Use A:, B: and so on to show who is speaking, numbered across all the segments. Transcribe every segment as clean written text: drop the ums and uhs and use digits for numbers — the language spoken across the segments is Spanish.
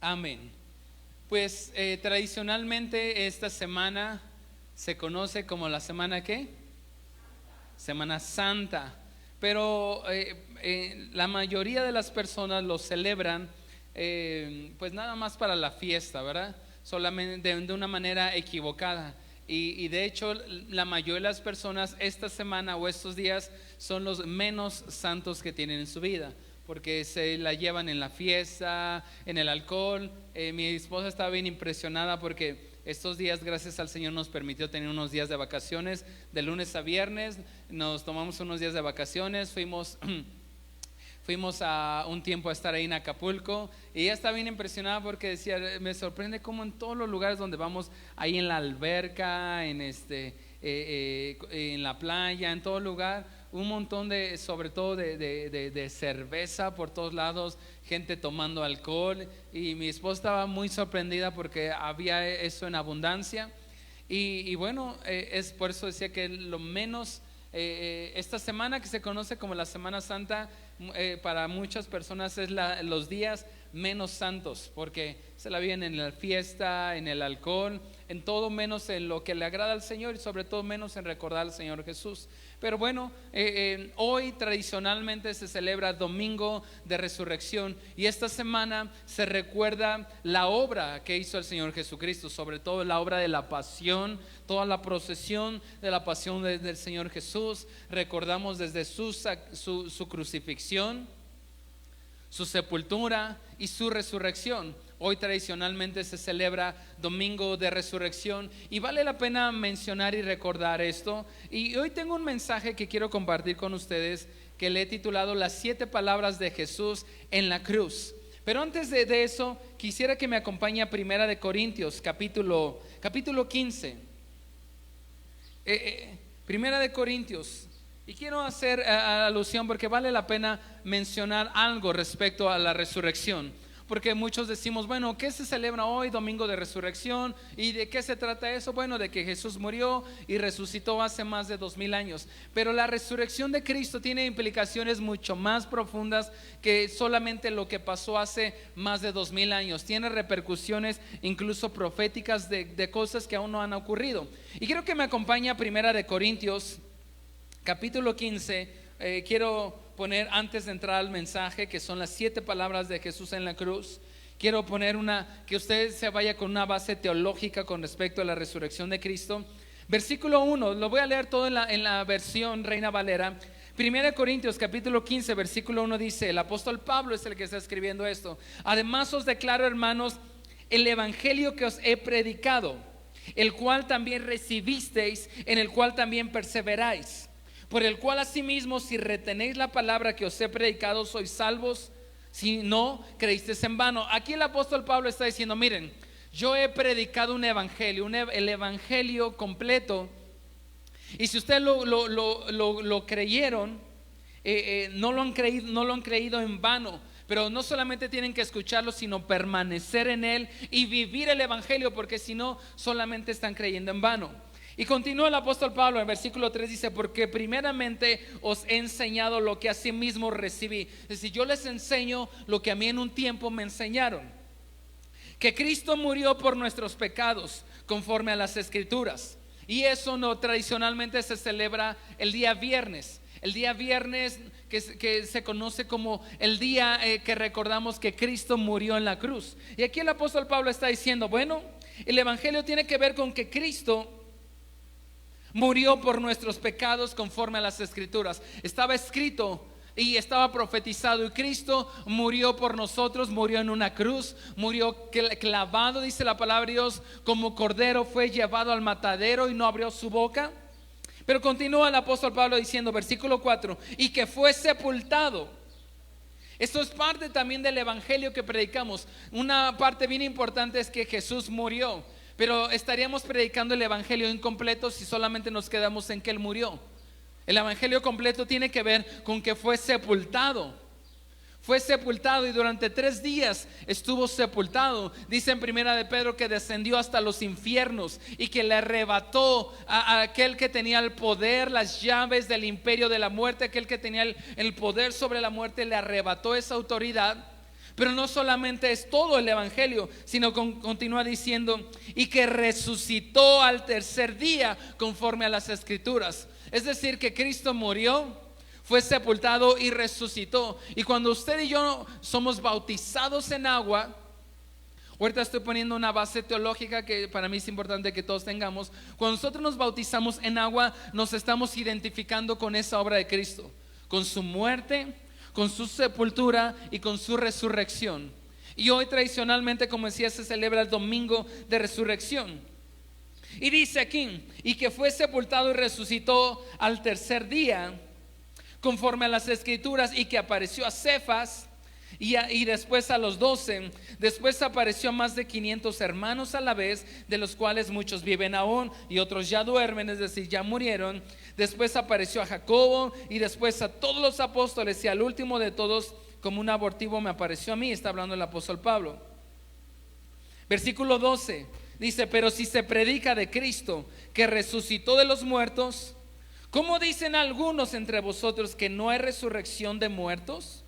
A: Amén. Pues tradicionalmente esta semana se conoce como la semana ¿qué? Semana Santa. Pero la mayoría de las personas lo celebran pues nada más para la fiesta, ¿verdad? Solamente de una manera equivocada. Y de hecho la mayoría de las personas esta semana o estos días son los menos santos que tienen en su vida, porque se la llevan en la fiesta, en el alcohol. Mi esposa estaba bien impresionada porque estos días, gracias al Señor, nos permitió tener unos días de vacaciones. De lunes a viernes nos tomamos unos días de vacaciones, fuimos a un tiempo a estar ahí en Acapulco, y ella está bien impresionada porque decía: me sorprende cómo en todos los lugares donde vamos, ahí en la alberca, en la playa, en todo lugar, un montón de, sobre todo de cerveza por todos lados, gente tomando alcohol. Y mi esposa estaba muy sorprendida porque había eso en abundancia. Y bueno, es por eso decía que lo menos esta semana que se conoce como la Semana Santa, para muchas personas es los días menos santos, porque se la viven en la fiesta, en el alcohol, en todo menos en lo que le agrada al Señor, y sobre todo menos en recordar al Señor Jesús. Pero bueno, hoy tradicionalmente se celebra Domingo de Resurrección, y esta semana se recuerda la obra que hizo el Señor Jesucristo, sobre todo la obra de la pasión, toda la procesión de la pasión del Señor Jesús. Recordamos desde su crucifixión, su sepultura y su resurrección. Hoy tradicionalmente se celebra Domingo de Resurrección, y vale la pena mencionar y recordar esto. Y hoy tengo un mensaje que quiero compartir con ustedes, que le he titulado Las 7 palabras de Jesús en la cruz. Pero antes de eso, quisiera que me acompañe a Primera de Corintios capítulo 15. Primera de Corintios. Y quiero hacer alusión porque vale la pena mencionar algo respecto a la resurrección. Porque muchos decimos: bueno, ¿qué se celebra hoy, Domingo de Resurrección? ¿Y de qué se trata eso? Bueno, de que Jesús murió y resucitó hace más de 2000 años. Pero la resurrección de Cristo tiene implicaciones mucho más profundas que solamente lo que pasó hace más de 2000 años. Tiene repercusiones incluso proféticas de cosas que aún no han ocurrido. Y quiero que me acompañe a Primera de Corintios capítulo 15. Quiero poner, antes de entrar al mensaje, que son las 7 palabras de Jesús en la cruz, quiero poner que usted se vaya con una base teológica con respecto a la resurrección de Cristo. Versículo 1, lo voy a leer todo en la versión Reina Valera. 1 Corintios capítulo 15 versículo 1 dice: el apóstol Pablo es el que está escribiendo esto. Además os declaro, hermanos, el evangelio que os he predicado, el cual también recibisteis, en el cual también perseveráis, por el cual asimismo, si retenéis la palabra que os he predicado, sois salvos; si no, creísteis en vano. Aquí el apóstol Pablo está diciendo: miren, yo he predicado un evangelio, el evangelio completo, y si ustedes lo creyeron, no lo han creído en vano. Pero no solamente tienen que escucharlo, sino permanecer en él y vivir el evangelio, porque si no, solamente están creyendo en vano. Y continúa el apóstol Pablo en versículo 3, dice: porque primeramente os he enseñado lo que asimismo recibí. Es decir, yo les enseño lo que a mí en un tiempo me enseñaron: que Cristo murió por nuestros pecados conforme a las Escrituras. Y eso no tradicionalmente se celebra el día viernes. El día viernes que se conoce como el día que recordamos que Cristo murió en la cruz. Y aquí el apóstol Pablo está diciendo: bueno, el evangelio tiene que ver con que Cristo murió por nuestros pecados conforme a las Escrituras. Estaba escrito y estaba profetizado, y Cristo murió por nosotros, murió en una cruz, murió clavado, dice la palabra de Dios, como cordero fue llevado al matadero y no abrió su boca. Pero continúa el apóstol Pablo diciendo, versículo 4, y que fue sepultado. Esto es parte también del evangelio que predicamos. Una parte bien importante es que Jesús murió, pero estaríamos predicando el evangelio incompleto si solamente nos quedamos en que él murió. El evangelio completo tiene que ver con que fue sepultado. Fue sepultado y durante 3 días estuvo sepultado. Dice en primera de Pedro que descendió hasta los infiernos y que le arrebató a aquel que tenía el poder, las llaves del imperio de la muerte. Aquel que tenía el poder sobre la muerte, le arrebató esa autoridad. Pero no solamente es todo el evangelio, sino continúa diciendo, y que resucitó al tercer día conforme a las escrituras. Es decir, que Cristo murió, fue sepultado y resucitó. Y cuando usted y yo somos bautizados en agua, ahorita estoy poniendo una base teológica que para mí es importante que todos tengamos. Cuando nosotros nos bautizamos en agua, nos estamos identificando con esa obra de Cristo, con su muerte, con su sepultura y con su resurrección. Y hoy tradicionalmente, como decía, se celebra el domingo de resurrección. Y dice aquí, y que fue sepultado y resucitó al tercer día, conforme a las escrituras, y que apareció a Cefas y después a los 12. Después apareció a más de 500 hermanos a la vez, de los cuales muchos viven aún y otros ya duermen, es decir, ya murieron. Después apareció a Jacobo y después a todos los apóstoles, y al último de todos, como un abortivo, me apareció a mí. Está hablando el apóstol Pablo. Versículo 12 dice, pero si se predica de Cristo que resucitó de los muertos, ¿cómo dicen algunos entre vosotros que no hay resurrección de muertos?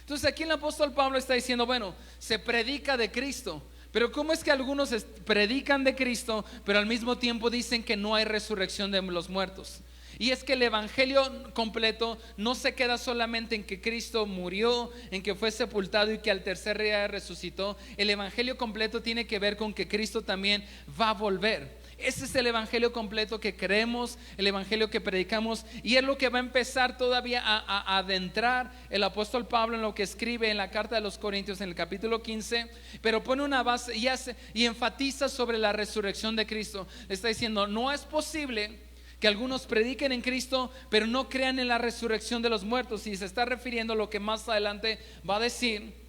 A: Entonces aquí el apóstol Pablo está diciendo, bueno, se predica de Cristo, pero ¿cómo es que algunos predican de Cristo, pero al mismo tiempo dicen que no hay resurrección de los muertos? Y es que el evangelio completo no se queda solamente en que Cristo murió, en que fue sepultado y que al tercer día resucitó. El evangelio completo tiene que ver con que Cristo también va a volver. Ese es el evangelio completo que creemos, el evangelio que predicamos, y es lo que va a empezar todavía a adentrar el apóstol Pablo en lo que escribe en la carta de los Corintios en el capítulo 15, pero pone una base y enfatiza sobre la resurrección de Cristo. Le está diciendo, no es posible que algunos prediquen en Cristo, pero no crean en la resurrección de los muertos. Y se está refiriendo a lo que más adelante va a decir,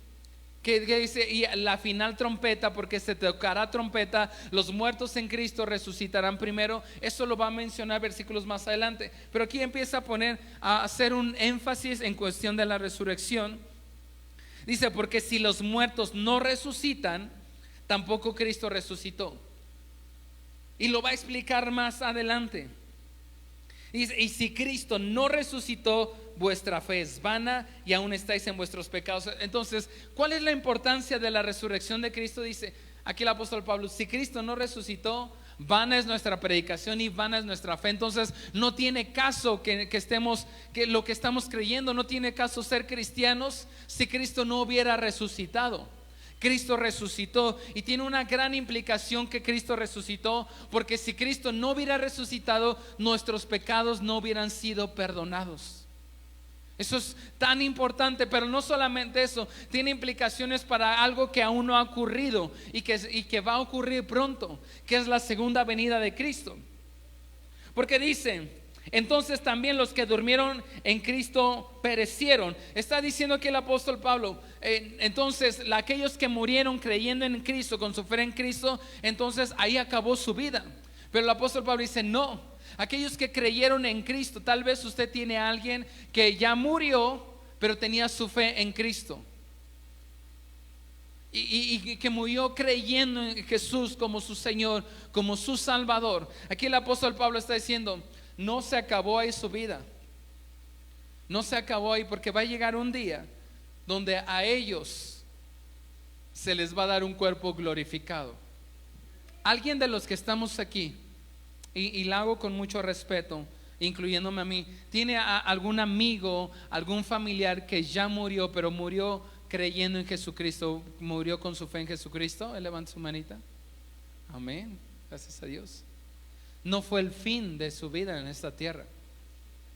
A: que dice, y la final trompeta, porque se tocará trompeta, los muertos en Cristo resucitarán primero. Eso lo va a mencionar versículos más adelante, pero aquí empieza a hacer un énfasis en cuestión de la resurrección. Dice, porque si los muertos no resucitan, tampoco Cristo resucitó. Y lo va a explicar más adelante. Y si Cristo no resucitó, vuestra fe es vana y aún estáis en vuestros pecados. Entonces, ¿cuál es la importancia de la resurrección de Cristo? Dice aquí el apóstol Pablo, si Cristo no resucitó, vana es nuestra predicación y vana es nuestra fe. Entonces no tiene caso que lo que estamos creyendo, no tiene caso ser cristianos si Cristo no hubiera resucitado. Cristo resucitó y tiene una gran implicación que Cristo resucitó, porque si Cristo no hubiera resucitado, nuestros pecados no hubieran sido perdonados. Eso es tan importante, pero no solamente eso, tiene implicaciones para algo que aún no ha ocurrido y que va a ocurrir pronto, que es la segunda venida de Cristo. Porque dice, entonces también los que durmieron en Cristo perecieron. Está diciendo aquí el apóstol Pablo, entonces aquellos que murieron creyendo en Cristo, con su fe en Cristo, entonces ahí acabó su vida. Pero el apóstol Pablo dice, no, aquellos que creyeron en Cristo, tal vez usted tiene a alguien que ya murió, pero tenía su fe en Cristo. Y que murió creyendo en Jesús como su Señor, como su Salvador. Aquí el apóstol Pablo está diciendo, no se acabó ahí su vida. No se acabó ahí, porque va a llegar un día donde a ellos se les va a dar un cuerpo glorificado. Alguien de los que estamos aquí, y lo hago con mucho respeto, incluyéndome a mí, tiene algún amigo, algún familiar que ya murió, pero murió creyendo en Jesucristo, murió con su fe en Jesucristo? Levanta su manita. Amén, gracias a Dios. No fue el fin de su vida en esta tierra.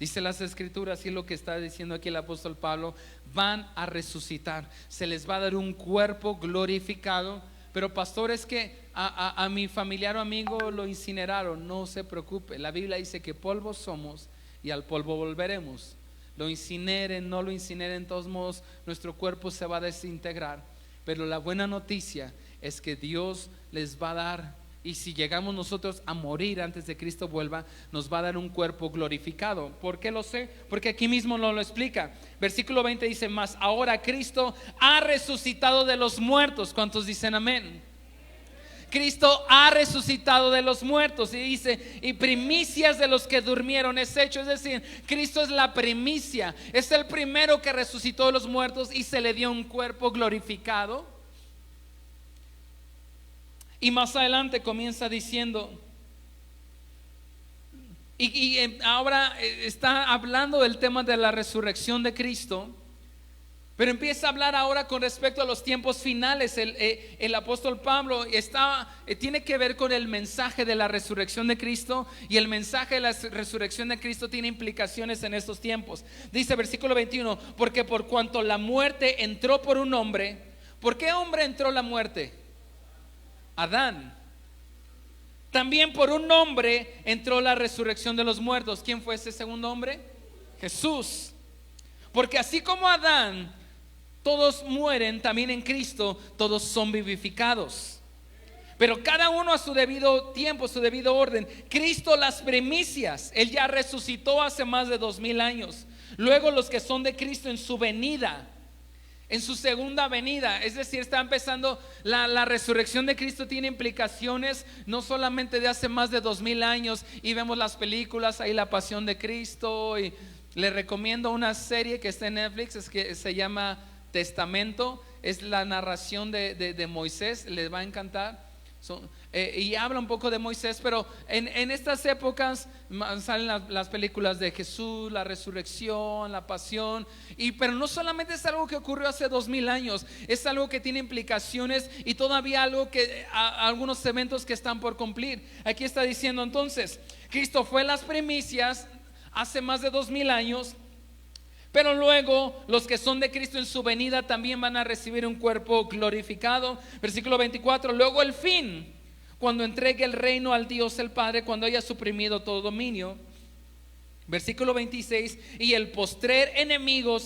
A: Dice las escrituras, y lo que está diciendo aquí el apóstol Pablo, van a resucitar, se les va a dar un cuerpo glorificado. Pero pastor, es que a mi familiar o amigo lo incineraron. No se preocupe, la Biblia dice que polvo somos y al polvo volveremos. Lo incineren, no lo incineren, de todos modos nuestro cuerpo se va a desintegrar. Pero la buena noticia es que Dios les va a dar, y si llegamos nosotros a morir antes de Cristo vuelva, nos va a dar un cuerpo glorificado. ¿Por qué lo sé? Porque aquí mismo nos lo explica. Versículo 20 dice, mas ahora Cristo ha resucitado de los muertos. ¿Cuántos dicen amén? Cristo ha resucitado de los muertos y dice, y primicias de los que durmieron es hecho. Es decir, Cristo es la primicia, es el primero que resucitó de los muertos y se le dio un cuerpo glorificado. Y más adelante comienza diciendo, ahora está hablando del tema de la resurrección de Cristo, pero empieza a hablar ahora con respecto a los tiempos finales. El apóstol Pablo tiene que ver con el mensaje de la resurrección de Cristo, y el mensaje de la resurrección de Cristo tiene implicaciones en estos tiempos. Dice versículo 21, porque por cuanto la muerte entró por un hombre. ¿Por qué hombre entró la muerte? Adán. También por un hombre entró la resurrección de los muertos. ¿Quién fue ese segundo hombre? Jesús. Porque así como Adán todos mueren, también en Cristo todos son vivificados, pero cada uno a su debido tiempo, su debido orden. Cristo las primicias, Él ya resucitó hace más de 2000 años. Luego los que son de Cristo en su venida, en su segunda venida. Es decir, está empezando la resurrección de Cristo. Tiene implicaciones no solamente de hace más de 2000 años, y vemos las películas ahí, La Pasión de Cristo, y le recomiendo una serie que está en Netflix, es que se llama Testamento. Es la narración de Moisés, les va a encantar. Y habla un poco de Moisés, pero en estas épocas salen las películas de Jesús, la resurrección, la pasión, pero no solamente es algo que ocurrió hace 2000 años, es algo que tiene implicaciones y todavía algunos eventos que están por cumplir. Aquí está diciendo entonces, Cristo fue las primicias hace más de 2000 años, pero luego los que son de Cristo en su venida también van a recibir un cuerpo glorificado. Versículo 24, luego el fin, cuando entregue el reino al Dios el Padre, cuando haya suprimido todo dominio. Versículo 26, y el postrer enemigo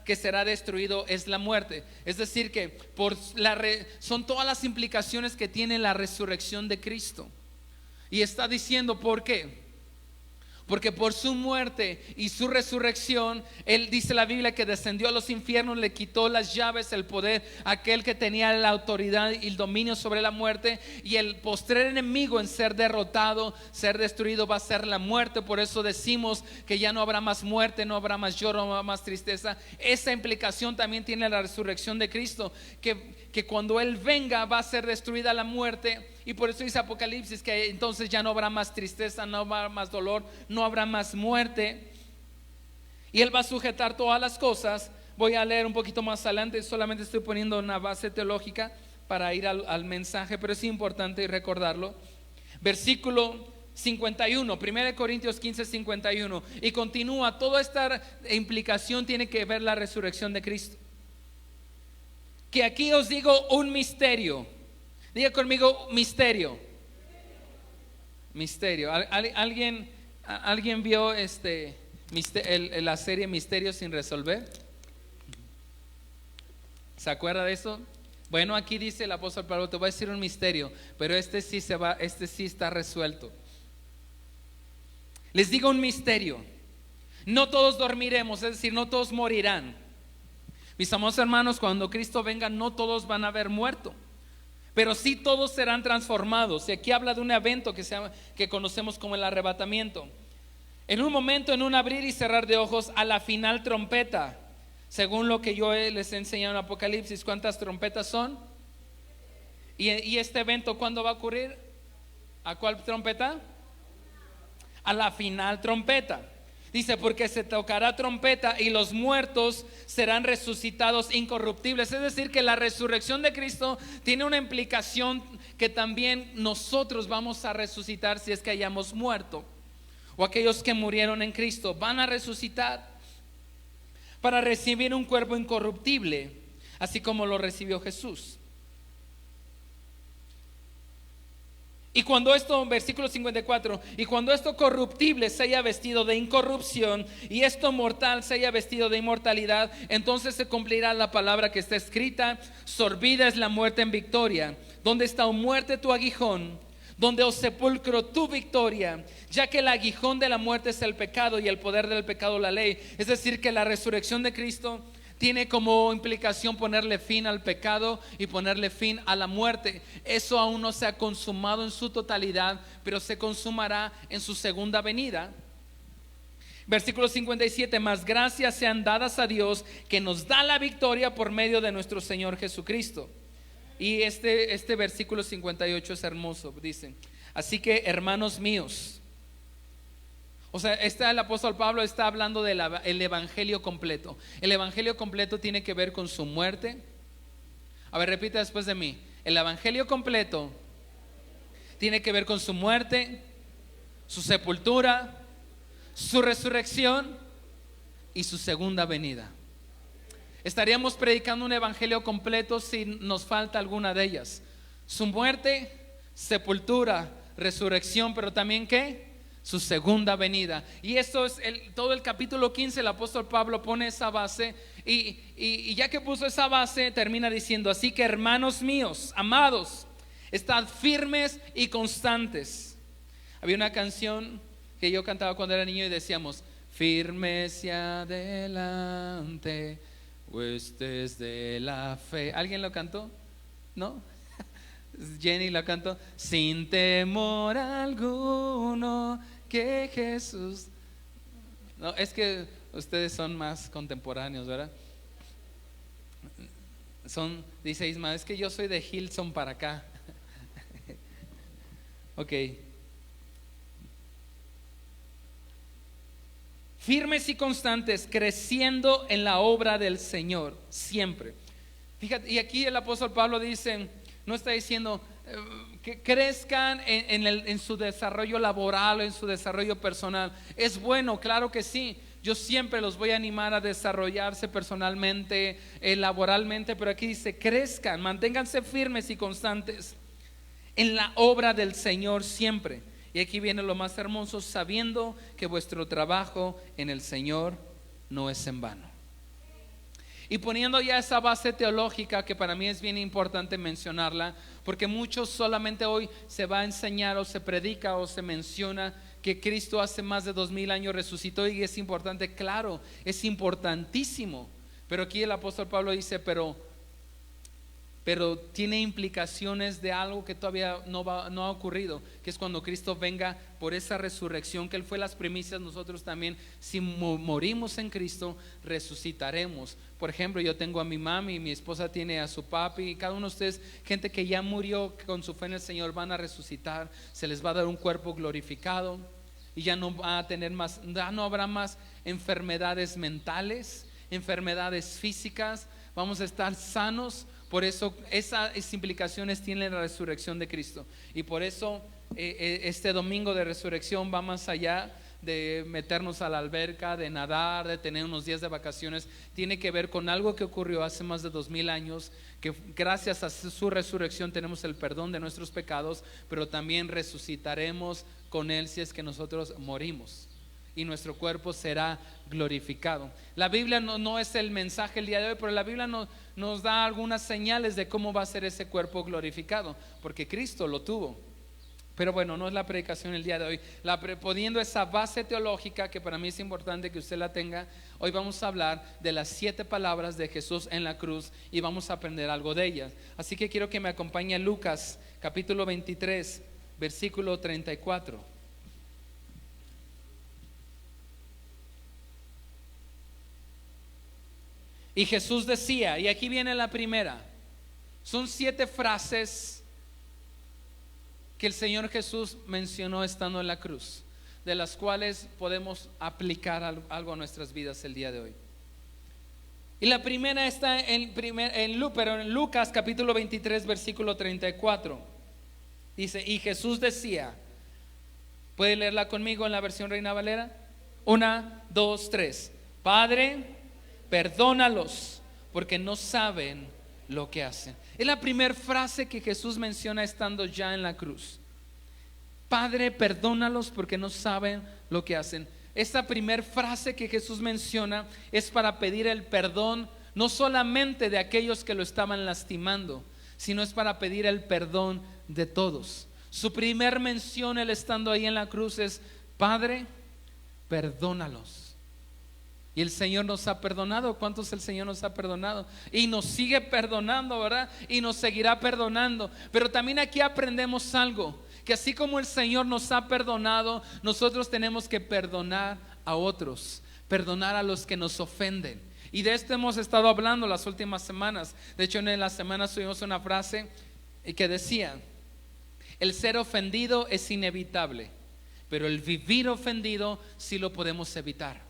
A: que será destruido es la muerte. Es decir, que son todas las implicaciones que tiene la resurrección de Cristo. Y está diciendo, ¿por qué? Porque por su muerte y su resurrección, Él, dice la Biblia, que descendió a los infiernos, le quitó las llaves, el poder, aquel que tenía la autoridad y el dominio sobre la muerte. Y el postrer enemigo en ser derrotado, ser destruido, va a ser la muerte. Por eso decimos que ya no habrá más muerte, no habrá más lloro, no habrá más tristeza. Esa implicación también tiene la resurrección de Cristo, que cuando Él venga va a ser destruida la muerte. Y por eso dice Apocalipsis que entonces ya no habrá más tristeza, no habrá más dolor, no habrá más muerte. Y Él va a sujetar todas las cosas. Voy a leer un poquito más adelante, solamente estoy poniendo una base teológica para ir al mensaje, pero es importante recordarlo. Versículo 51, 1 Corintios 15, 51. Y continúa, toda esta implicación tiene que ver la resurrección de Cristo. Que aquí os digo un misterio. Diga conmigo, misterio. Misterio. ¿Alguien vio la serie Misterios sin resolver? ¿Se acuerda de eso? Bueno, aquí dice el apóstol Pablo, te voy a decir un misterio, pero este sí está resuelto. Les digo un misterio. No todos dormiremos, es decir, no todos morirán. Mis amados hermanos, cuando Cristo venga, no todos van a haber muerto, pero sí todos serán transformados. Y aquí habla de un evento que conocemos como el arrebatamiento. En un momento, en un abrir y cerrar de ojos, a la final trompeta, según lo que yo les he enseñado en Apocalipsis. ¿Cuántas trompetas son? ¿Y este evento cuándo va a ocurrir? ¿A cuál trompeta? A la final trompeta. Dice, porque se tocará trompeta y los muertos serán resucitados incorruptibles. Es decir, que la resurrección de Cristo tiene una implicación que también nosotros vamos a resucitar si es que hayamos muerto. O aquellos que murieron en Cristo van a resucitar para recibir un cuerpo incorruptible, así como lo recibió Jesús. Y cuando esto, versículo 54, y cuando esto corruptible se haya vestido de incorrupción y esto mortal se haya vestido de inmortalidad, entonces se cumplirá la palabra que está escrita: sorbida es la muerte en victoria. ¿Dónde está, oh muerte, tu aguijón? ¿Dónde, oh sepulcro, tu victoria? Ya que el aguijón de la muerte es el pecado y el poder del pecado la ley. Es decir, que la resurrección de Cristo tiene como implicación ponerle fin al pecado y ponerle fin a la muerte. Eso aún no se ha consumado en su totalidad, pero se consumará en su segunda venida. Versículo 57, más gracias sean dadas a Dios que nos da la victoria por medio de nuestro Señor Jesucristo. Y este versículo 58 es hermoso, dice: así que hermanos míos, o sea, el apóstol Pablo está hablando del evangelio completo. El evangelio completo tiene que ver con su muerte. A ver, repita después de mí: el evangelio completo tiene que ver con su muerte, su sepultura, su resurrección y su segunda venida. Estaríamos predicando un evangelio completo si nos falta alguna de ellas: su muerte, sepultura, resurrección, pero también ¿qué? Su segunda venida. Y esto es todo el capítulo 15. El apóstol Pablo pone esa base y ya que puso esa base, termina diciendo: así que hermanos míos, amados, estad firmes y constantes. Había una canción que yo cantaba cuando era niño y decíamos: firmes y adelante, huestes de la fe. ¿Alguien lo cantó? ¿No? Jenny lo cantó: sin temor alguno que Jesús. No, es que ustedes son más contemporáneos, ¿verdad? Dice Isma, es que yo soy de Hilson para acá. Ok. Firmes y constantes, creciendo en la obra del Señor, siempre. Fíjate, y aquí el apóstol Pablo dice, no está diciendo que crezcan en su desarrollo laboral o en su desarrollo personal. Es bueno, claro que sí. Yo siempre los voy a animar a desarrollarse personalmente, laboralmente, pero aquí dice: crezcan, manténganse firmes y constantes en la obra del Señor siempre. Y aquí viene lo más hermoso: sabiendo que vuestro trabajo en el Señor no es en vano. Y poniendo ya esa base teológica, que para mí es bien importante mencionarla, porque muchos solamente hoy se va a enseñar o se predica o se menciona que Cristo hace más de 2000 años resucitó, y es importante, claro, es importantísimo. Pero aquí el apóstol Pablo dice, pero tiene implicaciones de algo que todavía no ha ocurrido, que es cuando Cristo venga por esa resurrección, que Él fue las primicias. Nosotros también, si morimos en Cristo, resucitaremos. Por ejemplo, yo tengo a mi mami, mi esposa tiene a su papi, y cada uno de ustedes, gente que ya murió con su fe en el Señor, van a resucitar. Se les va a dar un cuerpo glorificado y ya no va a tener más, ya no habrá más enfermedades mentales, enfermedades físicas. Vamos a estar sanos. Por eso esas implicaciones tiene la resurrección de Cristo. Y por eso este domingo de resurrección va más allá de meternos a la alberca, de nadar, de tener unos días de vacaciones. Tiene que ver con algo que ocurrió hace más de 2000 años, que gracias a su resurrección tenemos el perdón de nuestros pecados, pero también resucitaremos con Él si es que nosotros morimos, y nuestro cuerpo será glorificado. La Biblia no es el mensaje el día de hoy, pero la Biblia nos da algunas señales de cómo va a ser ese cuerpo glorificado, porque Cristo lo tuvo. Pero bueno, no es la predicación el día de hoy. Poniendo esa base teológica, que para mí es importante que usted la tenga, hoy vamos a hablar de las 7 palabras de Jesús en la cruz y vamos a aprender algo de ellas. Así que quiero que me acompañe a Lucas capítulo 23, versículo 34. Y Jesús decía, y aquí viene la primera, son 7 frases que el Señor Jesús mencionó estando en la cruz, de las cuales podemos aplicar algo a nuestras vidas el día de hoy. Y la primera está en Lucas capítulo 23 versículo 34. Dice, y Jesús decía, ¿puede leerla conmigo en la versión Reina Valera? 1, 2, 3. Padre, perdónalos, porque no saben lo que hacen. Es la primera frase que Jesús menciona estando ya en la cruz. Padre, perdónalos porque no saben lo que hacen. Esta primera frase que Jesús menciona es para pedir el perdón, no solamente de aquellos que lo estaban lastimando, sino es para pedir el perdón de todos. Su primer mención, él estando ahí en la cruz, es: Padre, perdónalos. Y el Señor nos ha perdonado. ¿Cuántos el Señor nos ha perdonado? Y nos sigue perdonando, ¿verdad? Y nos seguirá perdonando. Pero también aquí aprendemos algo, que así como el Señor nos ha perdonado, nosotros tenemos que perdonar a otros, perdonar a los que nos ofenden. Y de esto hemos estado hablando las últimas semanas. De hecho, en las semanas tuvimos una frase que decía: el ser ofendido es inevitable, pero el vivir ofendido sí lo podemos evitar.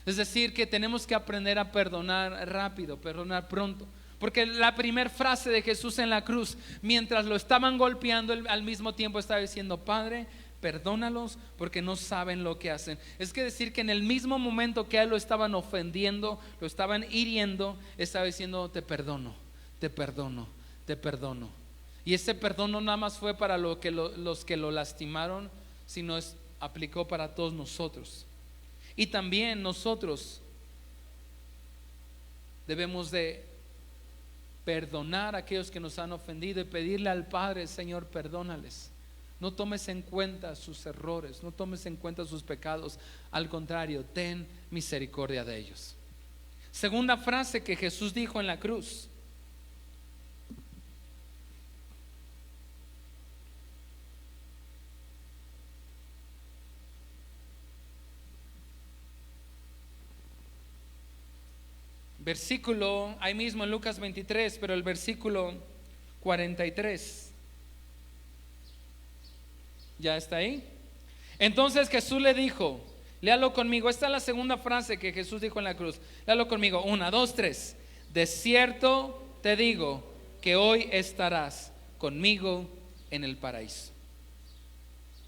A: Es decir, que tenemos que aprender a perdonar rápido, perdonar pronto. Porque la primera frase de Jesús en la cruz, mientras lo estaban golpeando, él al mismo tiempo estaba diciendo: Padre, perdónalos porque no saben lo que hacen. Es que decir que en el mismo momento que a él lo estaban ofendiendo, lo estaban hiriendo, estaba diciendo: te perdono, te perdono, te perdono. Y ese perdón no nada más fue para los que lo lastimaron, sino aplicó para todos nosotros. Y también nosotros debemos de perdonar a aquellos que nos han ofendido y pedirle al Padre: Señor, perdónales. No tomes en cuenta sus errores, no tomes en cuenta sus pecados. Al contrario, ten misericordia de ellos. Segunda frase que Jesús dijo en la cruz: versículo, ahí mismo en Lucas 23, pero el versículo 43. ¿Ya está ahí? Entonces Jesús le dijo, léalo conmigo, esta es la segunda frase que Jesús dijo en la cruz. Léalo conmigo, 1, 2, 3. De cierto te digo que hoy estarás conmigo en el paraíso.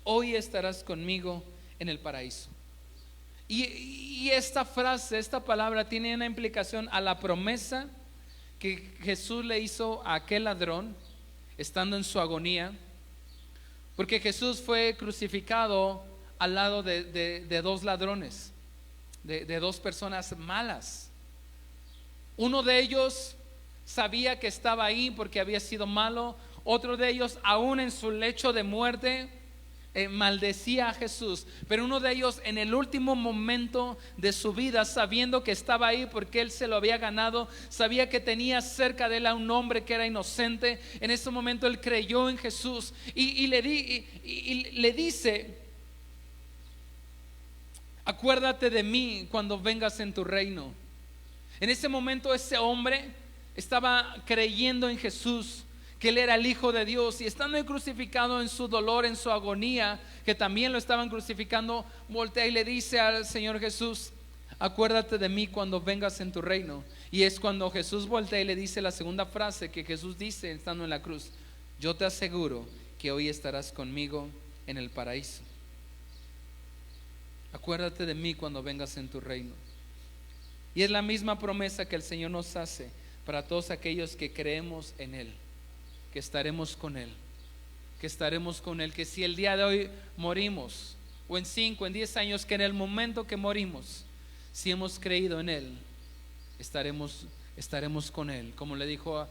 A: Hoy estarás conmigo en el paraíso. Y esta frase, esta palabra tiene una implicación a la promesa que Jesús le hizo a aquel ladrón estando en su agonía, porque Jesús fue crucificado al lado de dos ladrones, de dos personas malas. Uno de ellos sabía que estaba ahí porque había sido malo. Otro de ellos, aún en su lecho de muerte, maldecía a Jesús. Pero uno de ellos, en el último momento de su vida, sabiendo que estaba ahí porque él se lo había ganado, sabía que tenía cerca de él a un hombre que era inocente, en ese momento él creyó en Jesús y le dice: acuérdate de mí cuando vengas en tu reino. En ese momento ese hombre estaba creyendo en Jesús, que él era el Hijo de Dios, y estando crucificado en su dolor, en su agonía, que también lo estaban crucificando, voltea y le dice al Señor Jesús: acuérdate de mí cuando vengas en tu reino. Y es cuando Jesús voltea y le dice la segunda frase que Jesús dice estando en la cruz: yo te aseguro que hoy estarás conmigo en el paraíso. Acuérdate de mí cuando vengas en tu reino. Y es la misma promesa que el Señor nos hace para todos aquellos que creemos en Él, que estaremos con Él, que estaremos con Él, que si el día de hoy morimos, o en 5, en 10 años, que en el momento que morimos, si hemos creído en Él, estaremos con Él. Como le dijo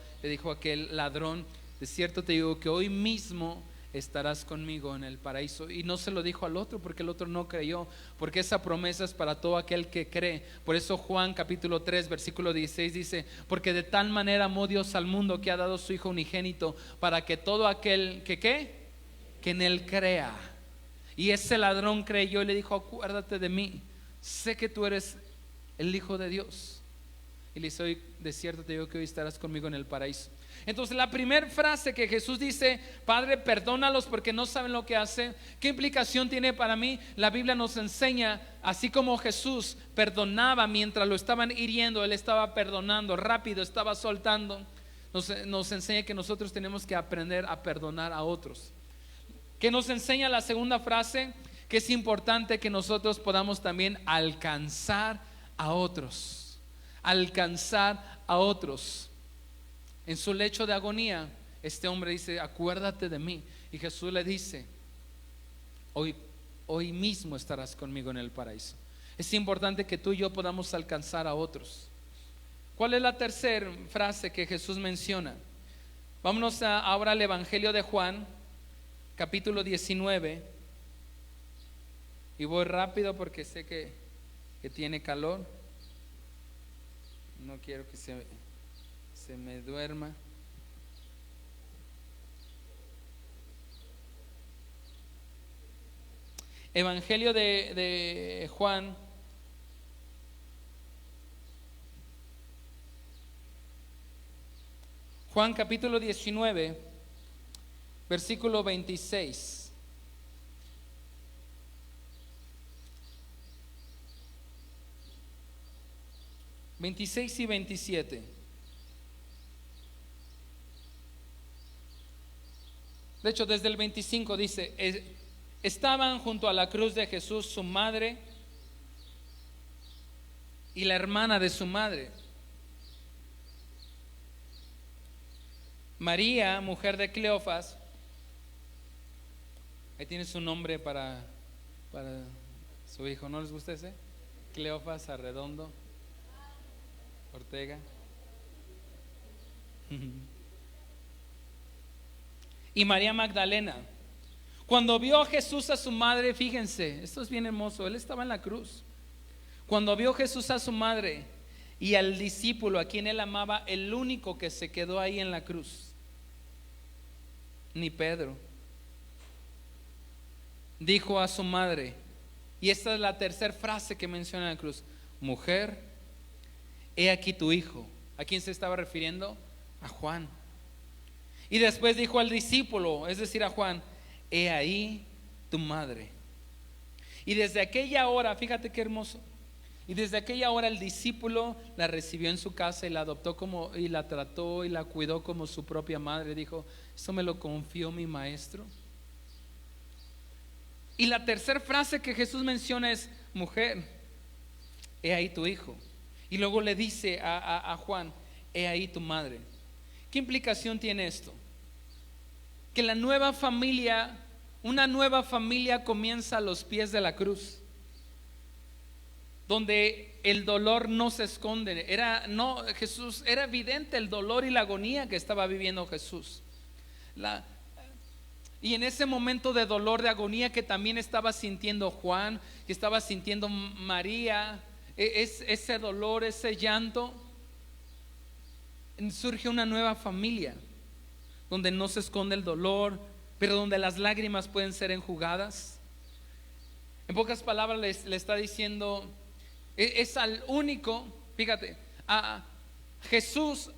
A: aquel ladrón: de cierto te digo que hoy mismo estarás conmigo en el paraíso. Y no se lo dijo al otro porque el otro no creyó, porque esa promesa es para todo aquel que cree. Por eso Juan capítulo 3 versículo 16 dice: porque de tal manera amó Dios al mundo que ha dado su Hijo unigénito, para que todo aquel que en Él crea. Y ese ladrón creyó y le dijo: acuérdate de mí, sé que tú eres el Hijo de Dios. Y le dice: de cierto te digo que hoy estarás conmigo en el paraíso. Entonces la primera frase que Jesús dice: Padre, perdónalos porque no saben lo que hacen, ¿qué implicación tiene para mí? La Biblia nos enseña, así como Jesús perdonaba mientras lo estaban hiriendo, Él estaba perdonando rápido, estaba soltando. Nos enseña que nosotros tenemos que aprender a perdonar a otros. ¿Qué nos enseña la segunda frase? Que es importante que nosotros podamos también alcanzar a otros. Alcanzar a otros. En su lecho de agonía, este hombre dice: acuérdate de mí. Y Jesús le dice: hoy mismo estarás conmigo en el paraíso. Es importante que tú y yo podamos alcanzar a otros. ¿Cuál es la tercera frase que Jesús menciona? Vámonos ahora al Evangelio de Juan, capítulo 19. Y voy rápido porque sé que tiene calor. No quiero que se me duerma. Evangelio de Juan, Juan capítulo 19, versículo 26. Y 27. De hecho, desde el 25 dice: estaban junto a la cruz de Jesús su madre y la hermana de su madre, María, mujer de Cleofas. Ahí tiene su nombre para su hijo. ¿No les gusta ese? Cleofas Arredondo Ortega. Y María Magdalena. Cuando vio a Jesús a su madre, fíjense, esto es bien hermoso, él estaba en la cruz. Cuando vio Jesús a su madre y al discípulo a quien él amaba, el único que se quedó ahí en la cruz, ni Pedro, dijo a su madre, y esta es la tercera frase que menciona en la cruz: mujer, he aquí tu hijo. ¿A quién se estaba refiriendo? A Juan. Y después dijo al discípulo, es decir, a Juan: he ahí tu madre. Y desde aquella hora, fíjate qué hermoso, y desde aquella hora el discípulo la recibió en su casa y la adoptó como, y la trató y la cuidó como su propia madre. Dijo: esto me lo confió mi maestro. Y la tercera frase que Jesús menciona es: mujer, he ahí tu hijo. Y luego le dice a Juan: he ahí tu madre. ¿Qué implicación tiene esto? Que la nueva familia, una nueva familia comienza a los pies de la cruz, donde el dolor no se esconde. Jesús, era evidente el dolor y la agonía que estaba viviendo Jesús. Y en ese momento de dolor, de agonía que también estaba sintiendo Juan, que estaba sintiendo María, ese dolor, ese llanto, surge una nueva familia donde no se esconde el dolor, pero donde las lágrimas pueden ser enjugadas. En pocas palabras le está diciendo, es al único, fíjate, a Jesús,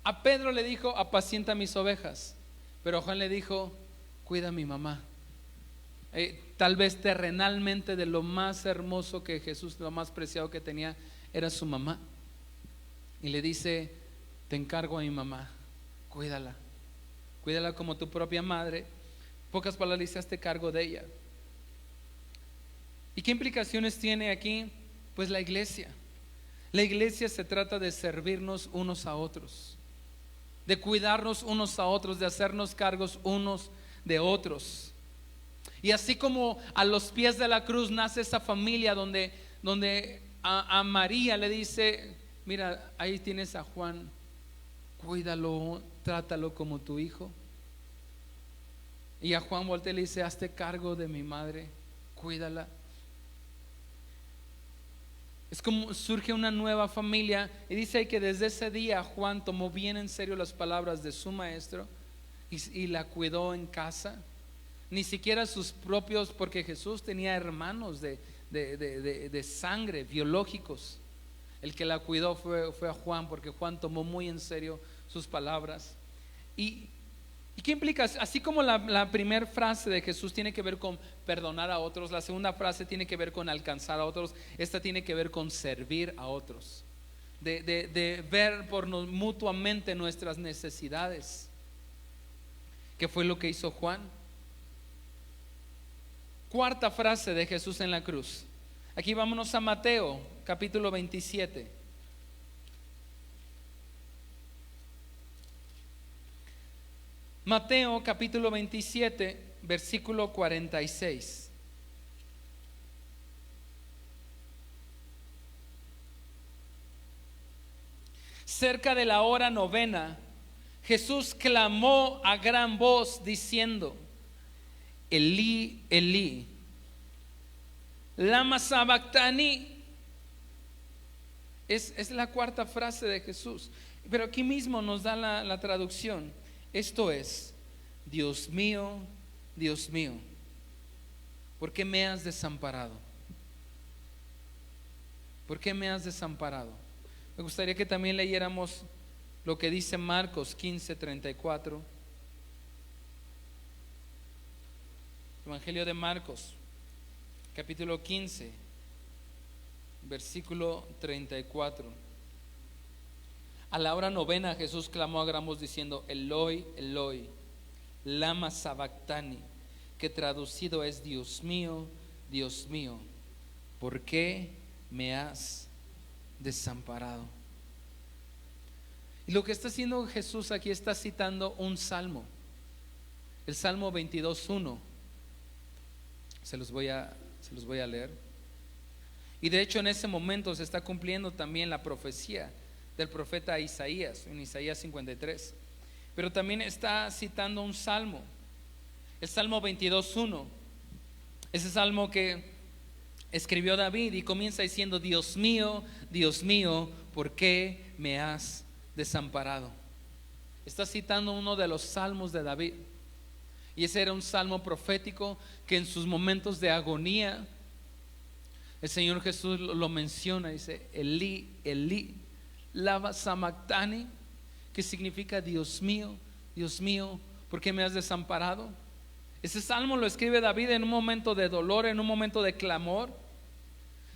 A: a Pedro le dijo: apacienta mis ovejas, pero a Juan le dijo: cuida a mi mamá. Tal vez terrenalmente, de lo más hermoso que Jesús, lo más preciado que tenía, era su mamá. Y le dice: te encargo a mi mamá, cuídala como tu propia madre. Pocas palabras, le dice: hazte cargo de ella. ¿Y qué implicaciones tiene aquí? Pues la iglesia se trata de servirnos unos a otros, de cuidarnos unos a otros, de hacernos cargos unos de otros. Y así como a los pies de la cruz nace esa familia donde a María le dice: mira, ahí tienes a Juan, cuídalo, trátalo como tu hijo. Y a Juan voltea y le dice: hazte cargo de mi madre, cuídala. Es como surge una nueva familia. Y dice ahí que desde ese día Juan tomó bien en serio las palabras de su maestro y la cuidó en casa. Ni siquiera sus propios, porque Jesús tenía hermanos de sangre, biológicos. El que la cuidó fue a Juan, porque Juan tomó muy en serio sus palabras. ¿Y qué implica? Así como la primera frase de Jesús tiene que ver con perdonar a otros, la segunda frase tiene que ver con alcanzar a otros, esta tiene que ver con servir a otros, de ver mutuamente nuestras necesidades, que fue lo que hizo Juan. Cuarta frase de Jesús en la cruz. Aquí vámonos a Mateo capítulo 27. Mateo capítulo 27, versículo 46. Cerca de la hora novena, Jesús clamó a gran voz diciendo: Elí, Elí, lama sabactani. Es la cuarta frase de Jesús. Pero aquí mismo nos da la traducción. Esto es: Dios mío, ¿por qué me has desamparado? ¿Por qué me has desamparado? Me gustaría que también leyéramos lo que dice Marcos 15:34. Evangelio de Marcos, capítulo 15, versículo 34. A la hora novena Jesús clamó a gran voz diciendo: Eloi, Eloi, lama sabactani, que traducido es: Dios mío, ¿por qué me has desamparado? Y lo que está haciendo Jesús aquí, está citando un salmo, el Salmo 22:1. Se los voy a leer. Y de hecho en ese momento se está cumpliendo también la profecía del profeta Isaías, en Isaías 53. Pero también está citando un salmo, el Salmo 22:1. Ese salmo que escribió David y comienza diciendo: Dios mío, ¿por qué me has desamparado? Está citando uno de los salmos de David. Y ese era un salmo profético que en sus momentos de agonía el Señor Jesús lo menciona. Dice: Elí, Elí, lama sabactani, que significa: Dios mío, ¿por qué me has desamparado? Ese salmo lo escribe David en un momento de dolor, en un momento de clamor.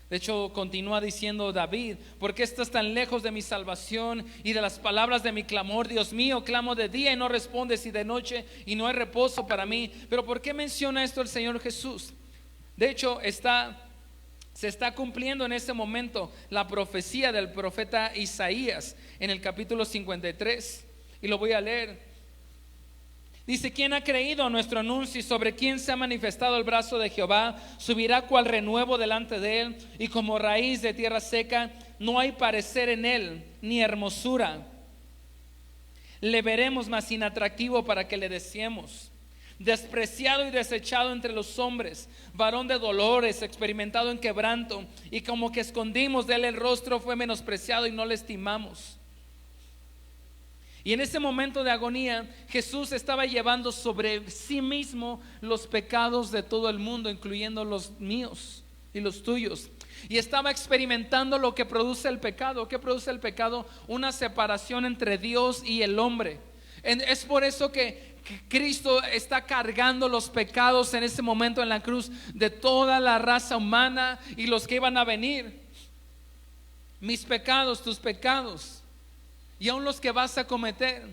A: De hecho, continúa diciendo David: ¿por qué estás tan lejos de mi salvación y de las palabras de mi clamor? Dios mío, clamo de día y no respondes, y de noche y no hay reposo para mí. Pero ¿por qué menciona esto el Señor Jesús? De hecho, se está cumpliendo en ese momento la profecía del profeta Isaías en el capítulo 53. Y lo voy a leer. Dice: ¿quién ha creído a nuestro anuncio, y sobre quién se ha manifestado el brazo de Jehová? Subirá cual renuevo delante de él, y como raíz de tierra seca. No hay parecer en él, ni hermosura. Le veremos más inatractivo para que le deseemos. Despreciado y desechado entre los hombres, varón de dolores, experimentado en quebranto, y como que escondimos de él el rostro, fue menospreciado y no le estimamos. Y en ese momento de agonía, Jesús estaba llevando sobre sí mismo los pecados de todo el mundo, incluyendo los míos y los tuyos. Y estaba experimentando lo que produce el pecado. ¿Qué produce el pecado? Una separación entre Dios y el hombre. Es por eso que Cristo está cargando los pecados en ese momento en la cruz de toda la raza humana y los que iban a venir. Mis pecados, tus pecados, y aún los que vas a cometer.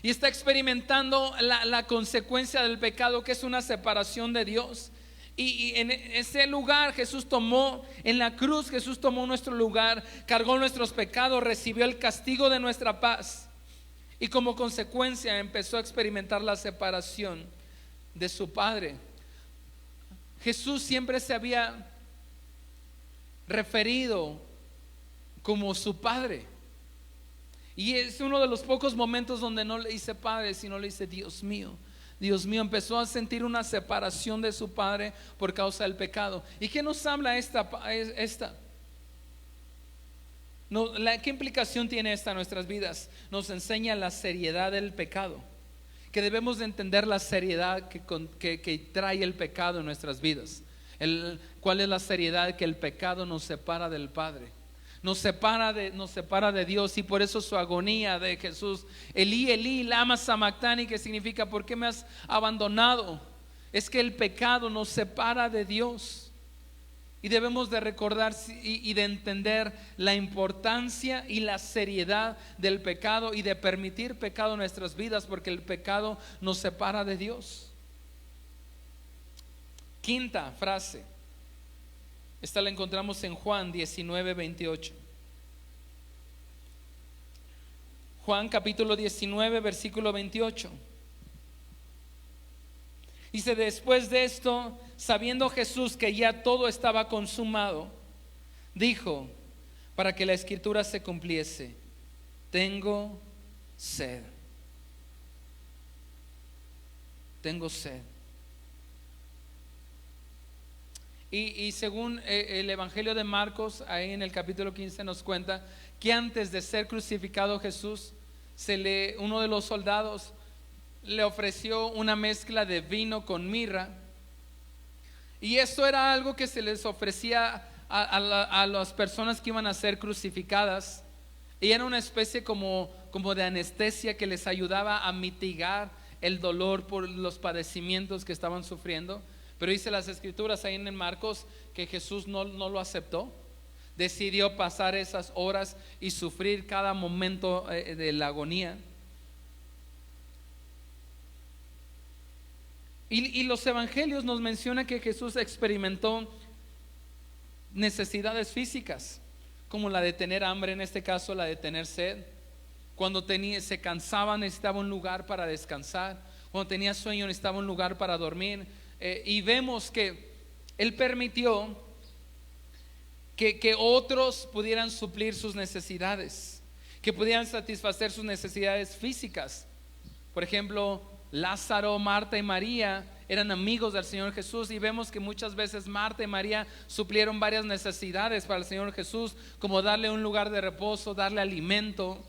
A: Y está experimentando la consecuencia del pecado, que es una separación de Dios. Y en ese lugar Jesús tomó, en la cruz Jesús tomó nuestro lugar, cargó nuestros pecados, recibió el castigo de nuestra paz. Y como consecuencia empezó a experimentar la separación de su Padre. Jesús siempre se había referido como su Padre. Y es uno de los pocos momentos donde no le dice Padre, sino le dice Dios mío. Dios mío. Empezó a sentir una separación de su Padre por causa del pecado. ¿Y qué nos habla esta? No, ¿qué implicación tiene esta en nuestras vidas? Nos enseña la seriedad del pecado, que debemos de entender la seriedad que trae el pecado en nuestras vidas. ¿Cuál es la seriedad? Que el pecado nos separa del Padre, nos separa de Dios. Y por eso su agonía de Jesús: Elí, Elí, lama sabactani, que significa: ¿por qué me has abandonado? Es que el pecado nos separa de Dios. Y debemos de recordar y de entender la importancia y la seriedad del pecado y de permitir pecado en nuestras vidas, porque el pecado nos separa de Dios. Quinta frase, esta la encontramos en Juan 19:28. Juan capítulo 19, versículo 28. Dice: después de esto, sabiendo Jesús que ya todo estaba consumado, dijo, para que la escritura se cumpliese: tengo sed. Tengo sed. Y según el Evangelio de Marcos, ahí en el capítulo 15 nos cuenta que antes de ser crucificado Jesús, uno de los soldados le ofreció una mezcla de vino con mirra. Y esto era algo que se les ofrecía a las personas que iban a ser crucificadas. Y era una especie como de anestesia que les ayudaba a mitigar el dolor por los padecimientos que estaban sufriendo. Pero dice las escrituras ahí en Marcos que Jesús no lo aceptó. Decidió pasar esas horas y sufrir cada momento de la agonía. Y los evangelios nos mencionan que Jesús experimentó necesidades físicas, como la de tener hambre, en este caso la de tener sed. Cuando se cansaba necesitaba un lugar para descansar. Cuando tenía sueño necesitaba un lugar para dormir. Y vemos que Él permitió que otros pudieran suplir sus necesidades, que pudieran satisfacer sus necesidades físicas. Por ejemplo, Lázaro, Marta y María eran amigos del Señor Jesús, y vemos que muchas veces Marta y María suplieron varias necesidades para el Señor Jesús, como darle un lugar de reposo, darle alimento.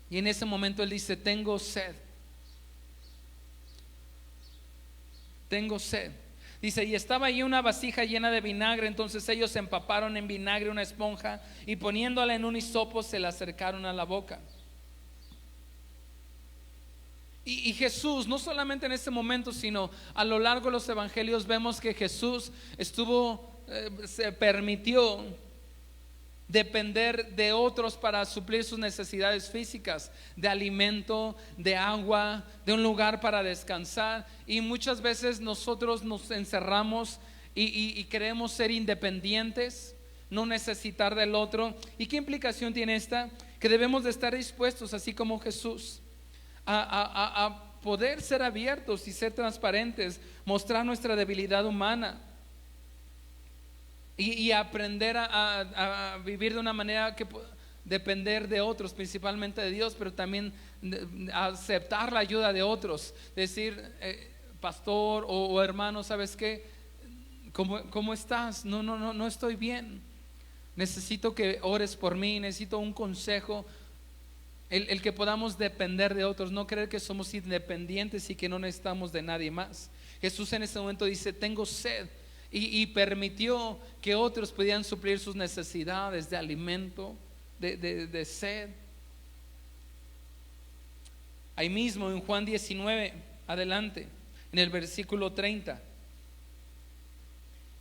A: Y en ese momento Él dice: tengo sed. Tengo sed. Dice: y estaba allí una vasija llena de vinagre. Entonces ellos empaparon en vinagre una esponja y poniéndola en un hisopo se la acercaron a la boca. Y Jesús, no solamente en ese momento, sino a lo largo de los evangelios, vemos que Jesús se permitió depender de otros para suplir sus necesidades físicas, de alimento, de agua, de un lugar para descansar. Y muchas veces nosotros nos encerramos y queremos ser independientes, no necesitar del otro. ¿Y qué implicación tiene esta? Que debemos de estar dispuestos, así como Jesús, a poder ser abiertos y ser transparentes, mostrar nuestra debilidad humana y aprender a vivir de una manera que depender de otros, principalmente de Dios, pero también aceptar la ayuda de otros. Decir: pastor o hermano, ¿sabes qué? ¿Cómo estás? No estoy bien. Necesito que ores por mí, necesito un consejo. El que podamos depender de otros, no creer que somos independientes y que no necesitamos de nadie más. Jesús en ese momento dice: tengo sed, y permitió que otros pudieran suplir sus necesidades de alimento, de sed. Ahí mismo en Juan 19, adelante, en el versículo 30,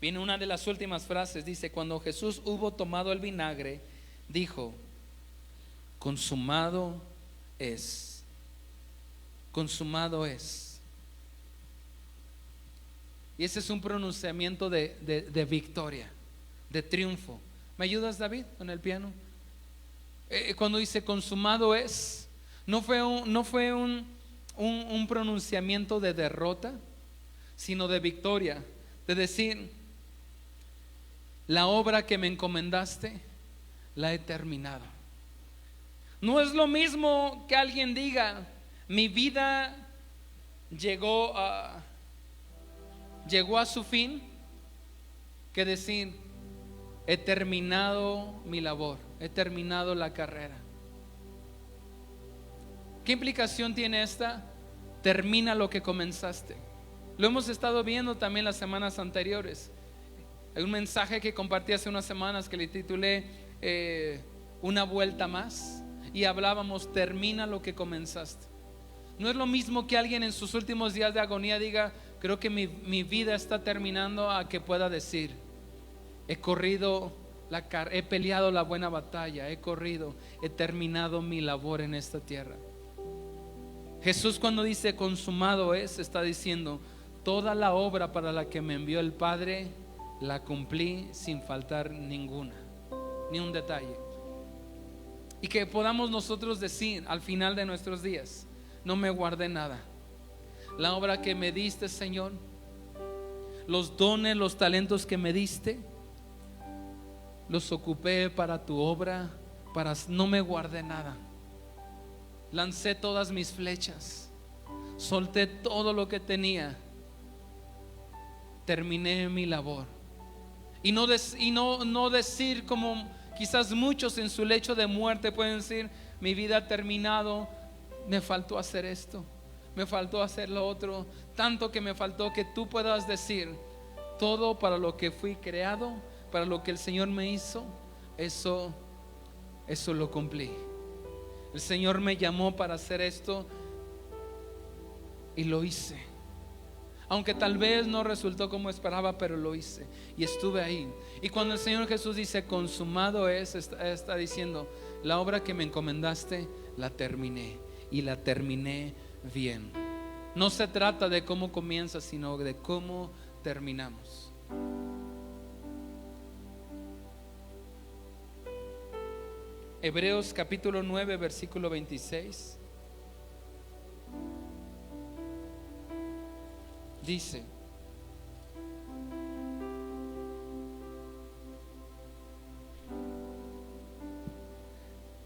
A: viene una de las últimas frases. Dice: cuando Jesús hubo tomado el vinagre, dijo: consumado es. Consumado es. Y ese es un pronunciamiento de victoria, de triunfo. ¿Me ayudas, David, con el piano? Cuando dice consumado es, no fue un pronunciamiento de derrota, sino de victoria, de decir: la obra que me encomendaste la he terminado. No es lo mismo que alguien diga: mi vida llegó a su fin, que decir: he terminado mi labor, he terminado la carrera. ¿Qué implicación tiene esta? Termina lo que comenzaste. Lo hemos estado viendo también las semanas anteriores. Hay un mensaje que compartí hace unas semanas que le titulé una vuelta más, y hablábamos: termina lo que comenzaste. No es lo mismo que alguien en sus últimos días de agonía diga: creo que mi vida está terminando, a que pueda decir: he corrido he peleado la buena batalla, he terminado mi labor en esta tierra. Jesús, cuando dice consumado es, está diciendo: toda la obra para la que me envió el Padre la cumplí sin faltar ninguna, ni un detalle. Y que podamos nosotros decir al final de nuestros días: no me guardé nada. La obra que me diste, Señor, los dones, los talentos que me diste, los ocupé para tu obra, no me guardé nada. Lancé todas mis flechas, solté todo lo que tenía terminé mi labor. Y no decir como quizás muchos en su lecho de muerte pueden decir: mi vida ha terminado, me faltó hacer esto, me faltó hacer lo otro, tanto que me faltó. Que tú puedas decir: todo para lo que fui creado, para lo que el Señor me hizo, eso lo cumplí. El Señor me llamó para hacer esto y lo hice. Aunque tal vez no resultó como esperaba, pero lo hice y estuve ahí. Y cuando el Señor Jesús dice consumado es, está diciendo: la obra que me encomendaste la terminé, y la terminé bien. No se trata de cómo comienza, sino de cómo terminamos. Hebreos capítulo 9 versículo 26 dice: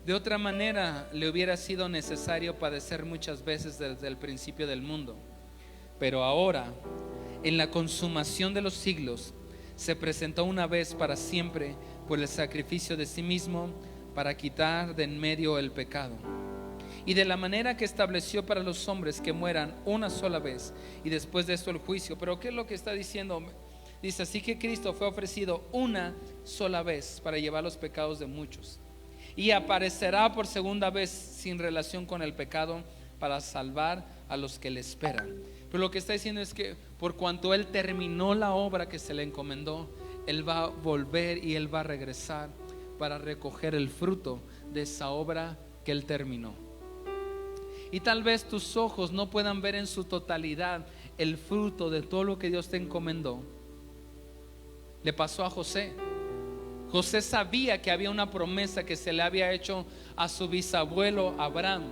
A: de otra manera le hubiera sido necesario padecer muchas veces desde el principio del mundo, pero ahora, en la consumación de los siglos, se presentó una vez para siempre por el sacrificio de sí mismo, para quitar de en medio el pecado. Y de la manera que estableció para los hombres que mueran una sola vez, y después de esto el juicio. Pero ¿qué es lo que está diciendo? Dice: así que Cristo fue ofrecido una sola vez para llevar los pecados de muchos, y aparecerá por segunda vez sin relación con el pecado, para salvar a los que le esperan. Pero lo que está diciendo es que por cuanto Él terminó la obra que se le encomendó, Él va a volver y Él va a regresar para recoger el fruto de esa obra que Él terminó. Y tal vez tus ojos no puedan ver en su totalidad el fruto de todo lo que Dios te encomendó. Le pasó a José. José sabía que había una promesa que se le había hecho a su bisabuelo Abraham,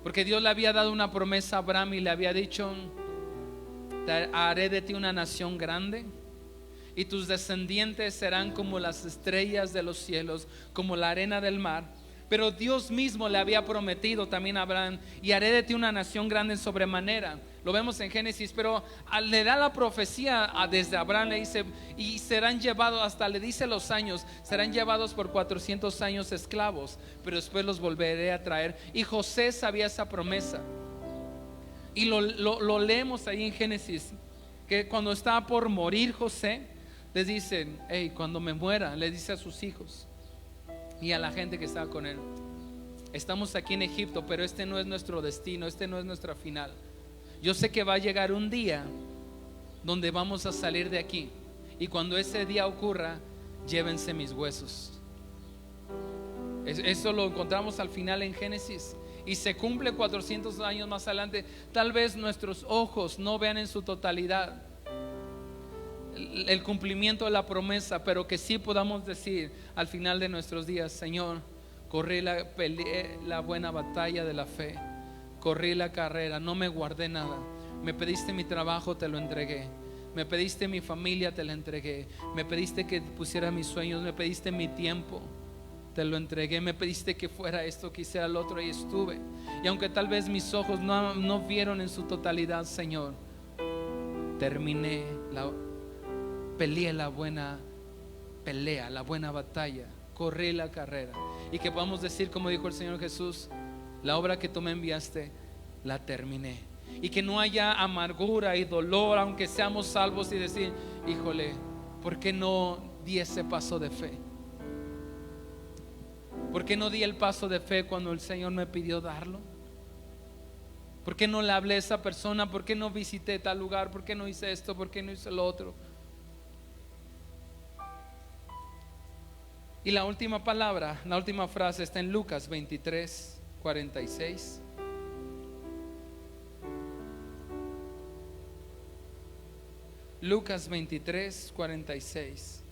A: porque Dios le había dado una promesa a Abraham y le había dicho: haré de ti una nación grande, y tus descendientes serán como las estrellas de los cielos, como la arena del mar. Pero Dios mismo le había prometido también a Abraham: y haré de ti una nación grande en sobremanera. Lo vemos en Génesis, pero le da la profecía desde Abraham, le dice: y serán llevados, hasta le dice los años, serán llevados por 400 años esclavos, pero después los volveré a traer. Y José sabía esa promesa, y lo leemos ahí en Génesis, que cuando estaba por morir José, les dicen: hey, cuando me muera, le dice a sus hijos y a la gente que estaba con él: estamos aquí en Egipto, pero este no es nuestro destino, este no es nuestra final. Yo sé que va a llegar un día donde vamos a salir de aquí, y cuando ese día ocurra, llévense mis huesos. Eso lo encontramos al final en Génesis, y se cumple 400 años más adelante. Tal vez nuestros ojos no vean en su totalidad el cumplimiento de la promesa, pero que sí podamos decir al final de nuestros días: Señor, peleé la buena batalla de la fe, corrí la carrera, no me guardé nada. Me pediste mi trabajo, te lo entregué. Me pediste mi familia, te la entregué. Me pediste que pusiera mis sueños, me pediste mi tiempo, te lo entregué. Me pediste que fuera esto, que hiciera lo otro, y estuve. Y aunque tal vez mis ojos no vieron en su totalidad, Señor, peleé la buena pelea, la buena batalla, corrí la carrera. Y que podamos decir, como dijo el Señor Jesús: la obra que tú me enviaste, la terminé. Y que no haya amargura y dolor, aunque seamos salvos, y decir: híjole, ¿por qué no di ese paso de fe? ¿Por qué no di el paso de fe cuando el Señor me pidió darlo? ¿Por qué no le hablé a esa persona? ¿Por qué no visité tal lugar? ¿Por qué no hice esto? ¿Por qué no hice lo otro? Y la última palabra, la última frase está en Lucas 23, 46. Lucas 23, 46.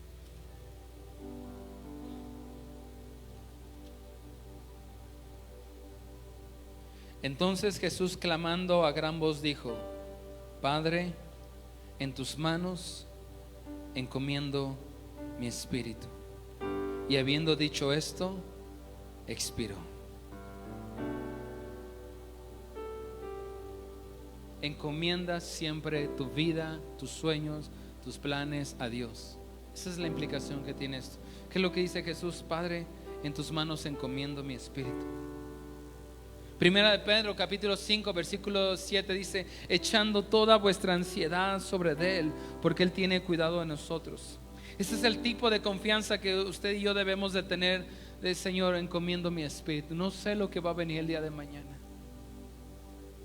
A: Entonces Jesús, clamando a gran voz, dijo: Padre, en tus manos encomiendo mi espíritu. Y habiendo dicho esto, expiró. encomienda siempre tu vida, tus sueños, tus planes a Dios. Esa es la implicación que tiene esto. ¿Qué es lo que dice Jesús? Padre, en tus manos encomiendo mi espíritu. Primera de Pedro capítulo 5 versículo 7 dice: echando toda vuestra ansiedad sobre Él, porque Él tiene cuidado de nosotros. Ese es el tipo de confianza que usted y yo debemos de tener. De Señor, encomiendo mi espíritu. No sé lo que va a venir el día de mañana.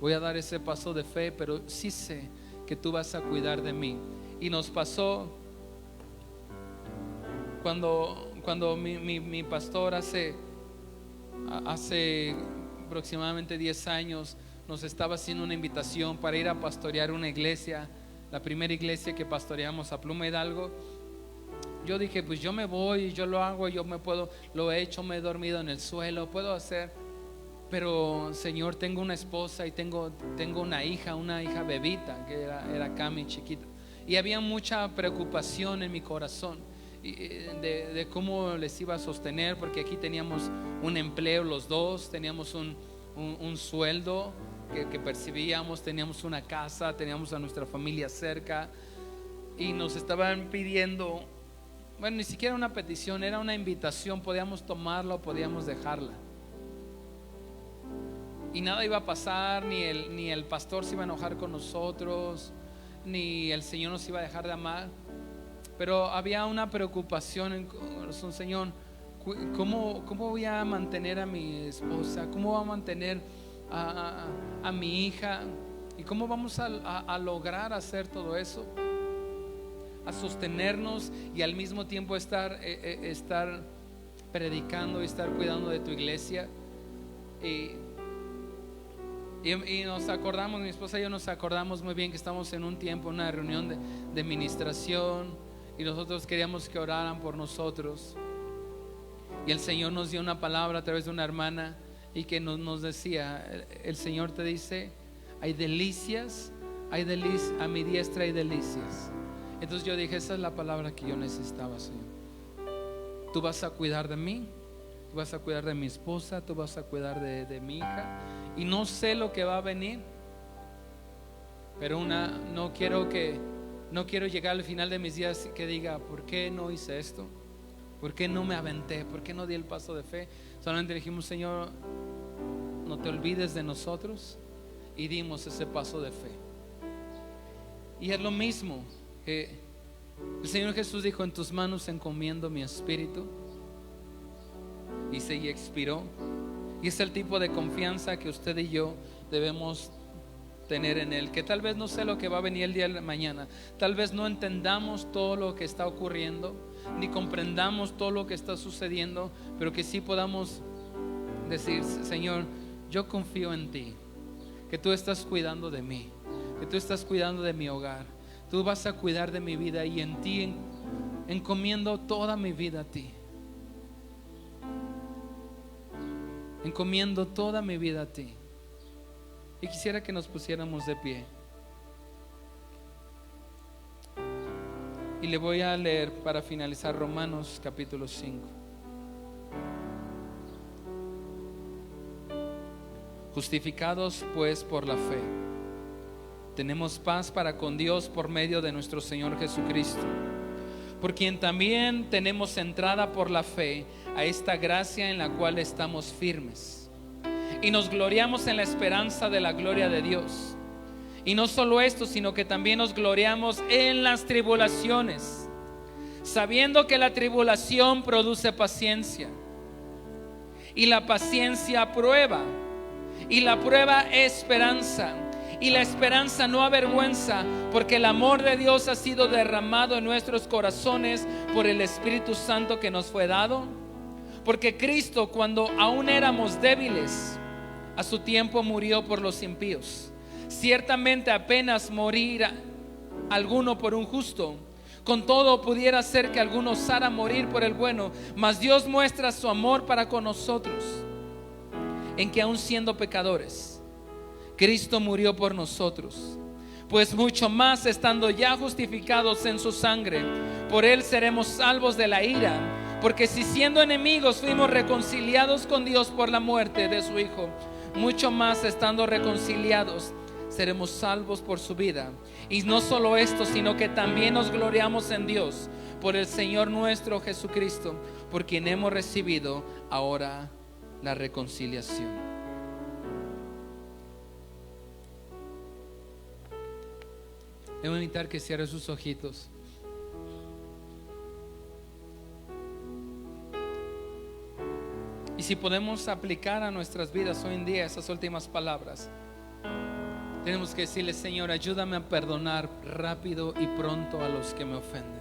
A: Voy a dar ese paso de fe, pero sí sé que tú vas a cuidar de mí. Y nos pasó cuando mi pastor hace aproximadamente 10 años nos estaba haciendo una invitación para ir a pastorear una iglesia, la primera iglesia que pastoreamos a Pluma Hidalgo. Yo dije, pues yo me voy, yo lo hago, lo he hecho, me he dormido en el suelo, puedo hacer. Pero Señor, tengo una esposa y tengo una hija bebita, que era Cami, chiquita. Y había mucha preocupación en mi corazón de cómo les iba a sostener, porque aquí teníamos un empleo los dos, teníamos un sueldo que percibíamos, teníamos una casa, teníamos a nuestra familia cerca, y nos estaban pidiendo, bueno, ni siquiera una petición, era una invitación, podíamos tomarla o podíamos dejarla. Y nada iba a pasar, ni el pastor se iba a enojar con nosotros, ni el Señor nos iba a dejar de amar. Pero había una preocupación en el corazón: Señor, ¿cómo voy a mantener a mi esposa? ¿Cómo voy a mantener a mi hija? ¿Y cómo vamos a lograr hacer todo eso? A sostenernos y al mismo tiempo estar predicando y estar cuidando de tu iglesia. Y nos acordamos, mi esposa y yo nos acordamos muy bien que estamos en un tiempo, una reunión de ministración, y nosotros queríamos que oraran por nosotros. Y el Señor nos dio una palabra a través de una hermana, y que nos decía: el Señor te dice, hay delicias, a mi diestra hay delicias. Entonces yo dije, esa es la palabra que yo necesitaba, Señor. Tú vas a cuidar de mí, tú vas a cuidar de mi esposa, tú vas a cuidar de mi hija. Y no sé lo que va a venir, pero no quiero llegar al final de mis días que diga, ¿por qué no hice esto? ¿Por qué no me aventé? ¿Por qué no di el paso de fe? Solamente dijimos, Señor, no te olvides de nosotros, y dimos ese paso de fe. Y es lo mismo que el Señor Jesús dijo: en tus manos encomiendo mi espíritu, y se expiró. Y es el tipo de confianza que usted y yo debemos tener en Él. Que tal vez no sé lo que va a venir el día de mañana, tal vez no entendamos todo lo que está ocurriendo, ni comprendamos todo lo que está sucediendo, pero que sí podamos decir: Señor, yo confío en ti, que tú estás cuidando de mí, que tú estás cuidando de mi hogar, tú vas a cuidar de mi vida, y en ti encomiendo toda mi vida a ti. Encomiendo toda mi vida a ti. Y quisiera que nos pusiéramos de pie. Y le voy a leer para finalizar Romanos capítulo 5. Justificados pues por la fe, tenemos paz para con Dios por medio de nuestro Señor Jesucristo, por quien también tenemos entrada por la fe a esta gracia en la cual estamos firmes, y nos gloriamos en la esperanza de la gloria de Dios. Y no solo esto, sino que también nos gloriamos en las tribulaciones, sabiendo que la tribulación produce paciencia, y la paciencia prueba, y la prueba esperanza, y la esperanza no avergüenza, porque el amor de Dios ha sido derramado en nuestros corazones por el Espíritu Santo que nos fue dado. Porque Cristo, cuando aún éramos débiles, a su tiempo murió por los impíos. Ciertamente apenas morir alguno por un justo, con todo pudiera ser que alguno osara morir por el bueno. Mas Dios muestra su amor para con nosotros, en que aun siendo pecadores, Cristo murió por nosotros. Pues mucho más, estando ya justificados en su sangre, por él seremos salvos de la ira. Porque si siendo enemigos fuimos reconciliados con Dios por la muerte de su Hijo, mucho más, estando reconciliados, seremos salvos por su vida. Y no solo esto, sino que también nos gloriamos en Dios por el Señor nuestro Jesucristo, por quien hemos recibido ahora la reconciliación. Le voy a invitar que cierre sus ojitos. Y si podemos aplicar a nuestras vidas hoy en día esas últimas palabras, tenemos que decirle: Señor, ayúdame a perdonar rápido y pronto a los que me ofenden.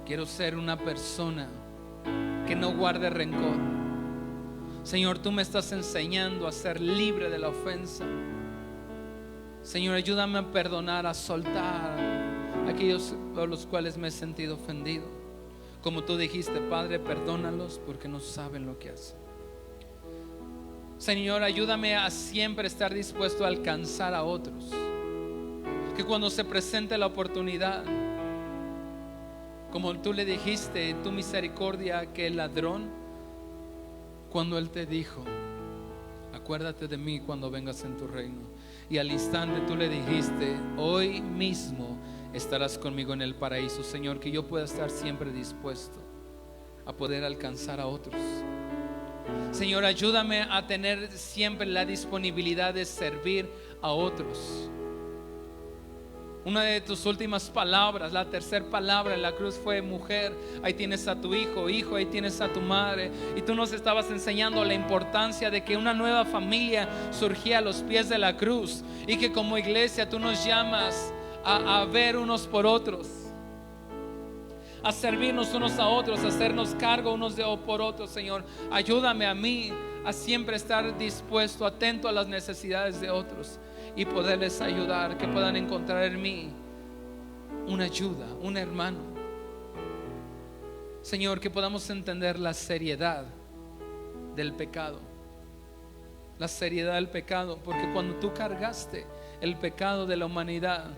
A: Quiero ser una persona que no guarde rencor. Señor, tú me estás enseñando a ser libre de la ofensa. Señor, ayúdame a perdonar, a soltar a aquellos a los cuales me he sentido ofendido. Como tú dijiste, Padre, perdónalos porque no saben lo que hacen. Señor, ayúdame a siempre estar dispuesto a alcanzar a otros. Que cuando se presente la oportunidad, como tú le dijiste en tu misericordia que el ladrón, cuando él te dijo: acuérdate de mí cuando vengas en tu reino, y al instante tú le dijiste: hoy mismo estarás conmigo en el paraíso. Señor, que yo pueda estar siempre dispuesto a poder alcanzar a otros. Señor, ayúdame a tener siempre la disponibilidad de servir a otros. Una de tus últimas palabras, la tercera palabra en la cruz fue: mujer, ahí tienes a tu hijo, hijo, ahí tienes a tu madre. Y tú nos estabas enseñando la importancia de que una nueva familia surgía a los pies de la cruz, y que como iglesia tú nos llamas a ver unos por otros, a servirnos unos a otros, a hacernos cargo unos por otros. Señor, ayúdame a mí a siempre estar dispuesto, atento a las necesidades de otros y poderles ayudar, que puedan encontrar en mí una ayuda, un hermano. Señor, que podamos entender la seriedad del pecado, la seriedad del pecado, porque cuando tú cargaste el pecado de la humanidad,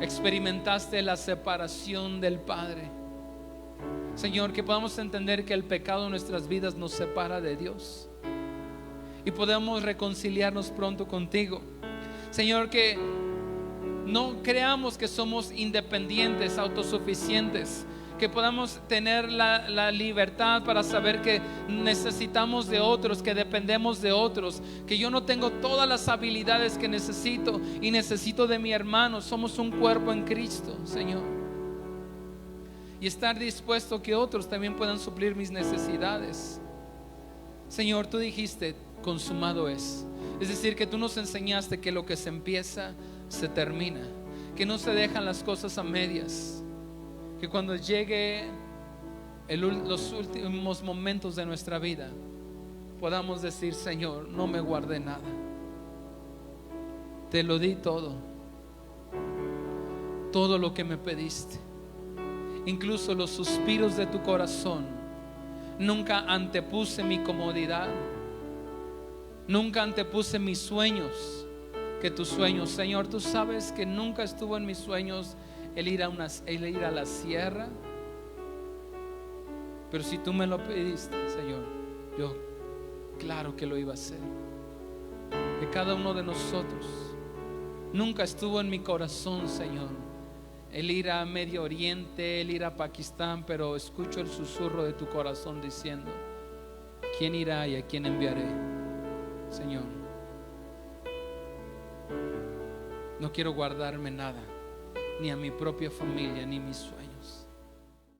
A: experimentaste la separación del Padre. Señor, que podamos entender que el pecado en nuestras vidas nos separa de Dios y podemos reconciliarnos pronto contigo. Señor, que no creamos que somos independientes, autosuficientes, que podamos tener la libertad para saber que necesitamos de otros, que dependemos de otros, que yo no tengo todas las habilidades que necesito y necesito de mi hermano. Somos un cuerpo en Cristo, Señor, y estar dispuesto que otros también puedan suplir mis necesidades. Señor, tú dijiste: consumado es. Es decir, que tú nos enseñaste que lo que se empieza se termina, que no se dejan las cosas a medias, que cuando llegue los últimos momentos de nuestra vida podamos decir: Señor, no me guardé nada, te lo di todo, todo lo que me pediste, incluso los suspiros de tu corazón. Nunca antepuse mi comodidad, nunca antepuse mis sueños que tus sueños. Señor, tú sabes que nunca estuvo en mis sueños el ir a la sierra, pero si tú me lo pediste, Señor, yo claro que lo iba a hacer. De cada uno de nosotros nunca estuvo en mi corazón, Señor, el ir a Medio Oriente, el ir a Pakistán, pero escucho el susurro de tu corazón diciendo: ¿quién irá y a quién enviaré? Señor, no quiero guardarme nada, ni a mi propia familia, ni mis sueños.